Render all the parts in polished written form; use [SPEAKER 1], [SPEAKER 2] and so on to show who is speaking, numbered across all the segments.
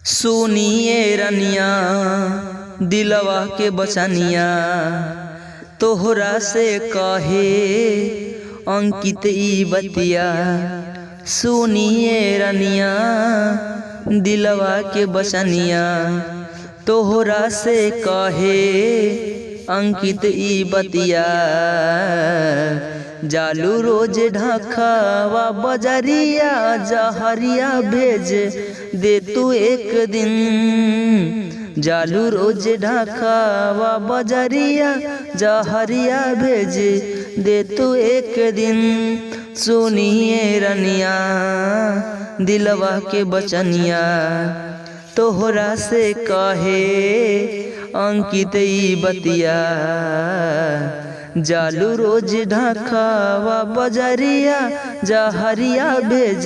[SPEAKER 1] सुनिए रनिया दिलवा के बचनिया तोहरा से कहे अंकित ई बतिया। सुनिए रनिया दिलवा के बचनिया तोहरा से कहे अंकित ई बतिया। जालू रोज ढाकावा बजरिया जहरिया भेज दे तू एक दिन। जालू रोज ढाकावा बजरिया जहरिया भेज दे तू एक दिन। सुनिए रनिया दिलवा के बचनिया तोहरा से कहे अंकित ई बतिया। जालू रोज ढाकावा बजरिया जहरिया भेज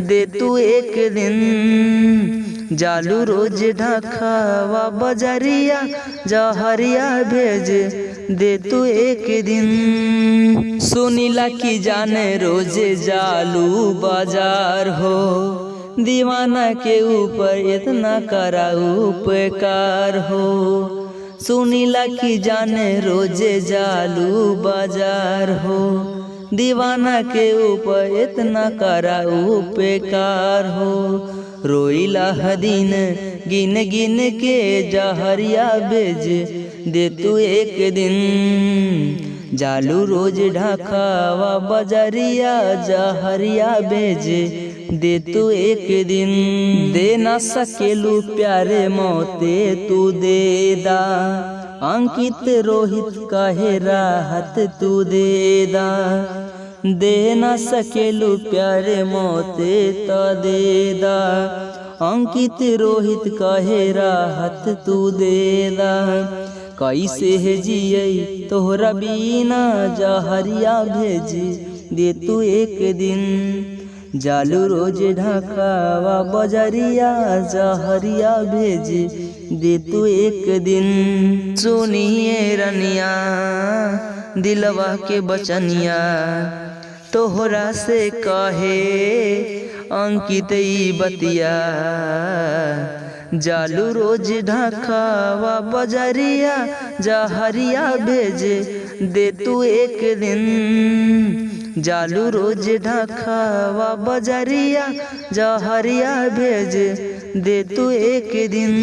[SPEAKER 1] दे तू एक दिन। जालू रोज ढाकावा बजरिया जहरिया भेज दे तू एक दिन। सुनीला की जाने रोज जालू बाजार हो दीवाना के ऊपर इतना करा उपकार हो। सुनीला की जाने रोजे जालू बाजार हो दीवाना के ऊपर इतना करा उपकार हो। रोइला दिन गिन गिन के जहरिया भेज दे तू एक दिन। जालू रोज ढाकावा बजरिया जहरिया भेज दे तू एक दिन। दे ना सकेलू प्यारे मौते तू दे दा अंकित रोहित कहे राहत तू दे दा। दे ना सकेलू प्यारे मौते तो दे दा अंकित रोहित कहे राहत तू दे दा। कैसे है जियई तोहरा बिना जहरिया भेज दे तू एक दिन। जालू रोज ढाकावा बजरिया जहरिया भेज दे तू एक दिन। सुनिए रनिया दिलवा के बचनिया तोहरा से कहे अंकित ई बतिया। जालू रोज ढाकावा बजरिया जहरिया भेज दे तू एक दिन। जालू रोज ढाकावा बजरिया जहरिया भेज दे तू एक दिन।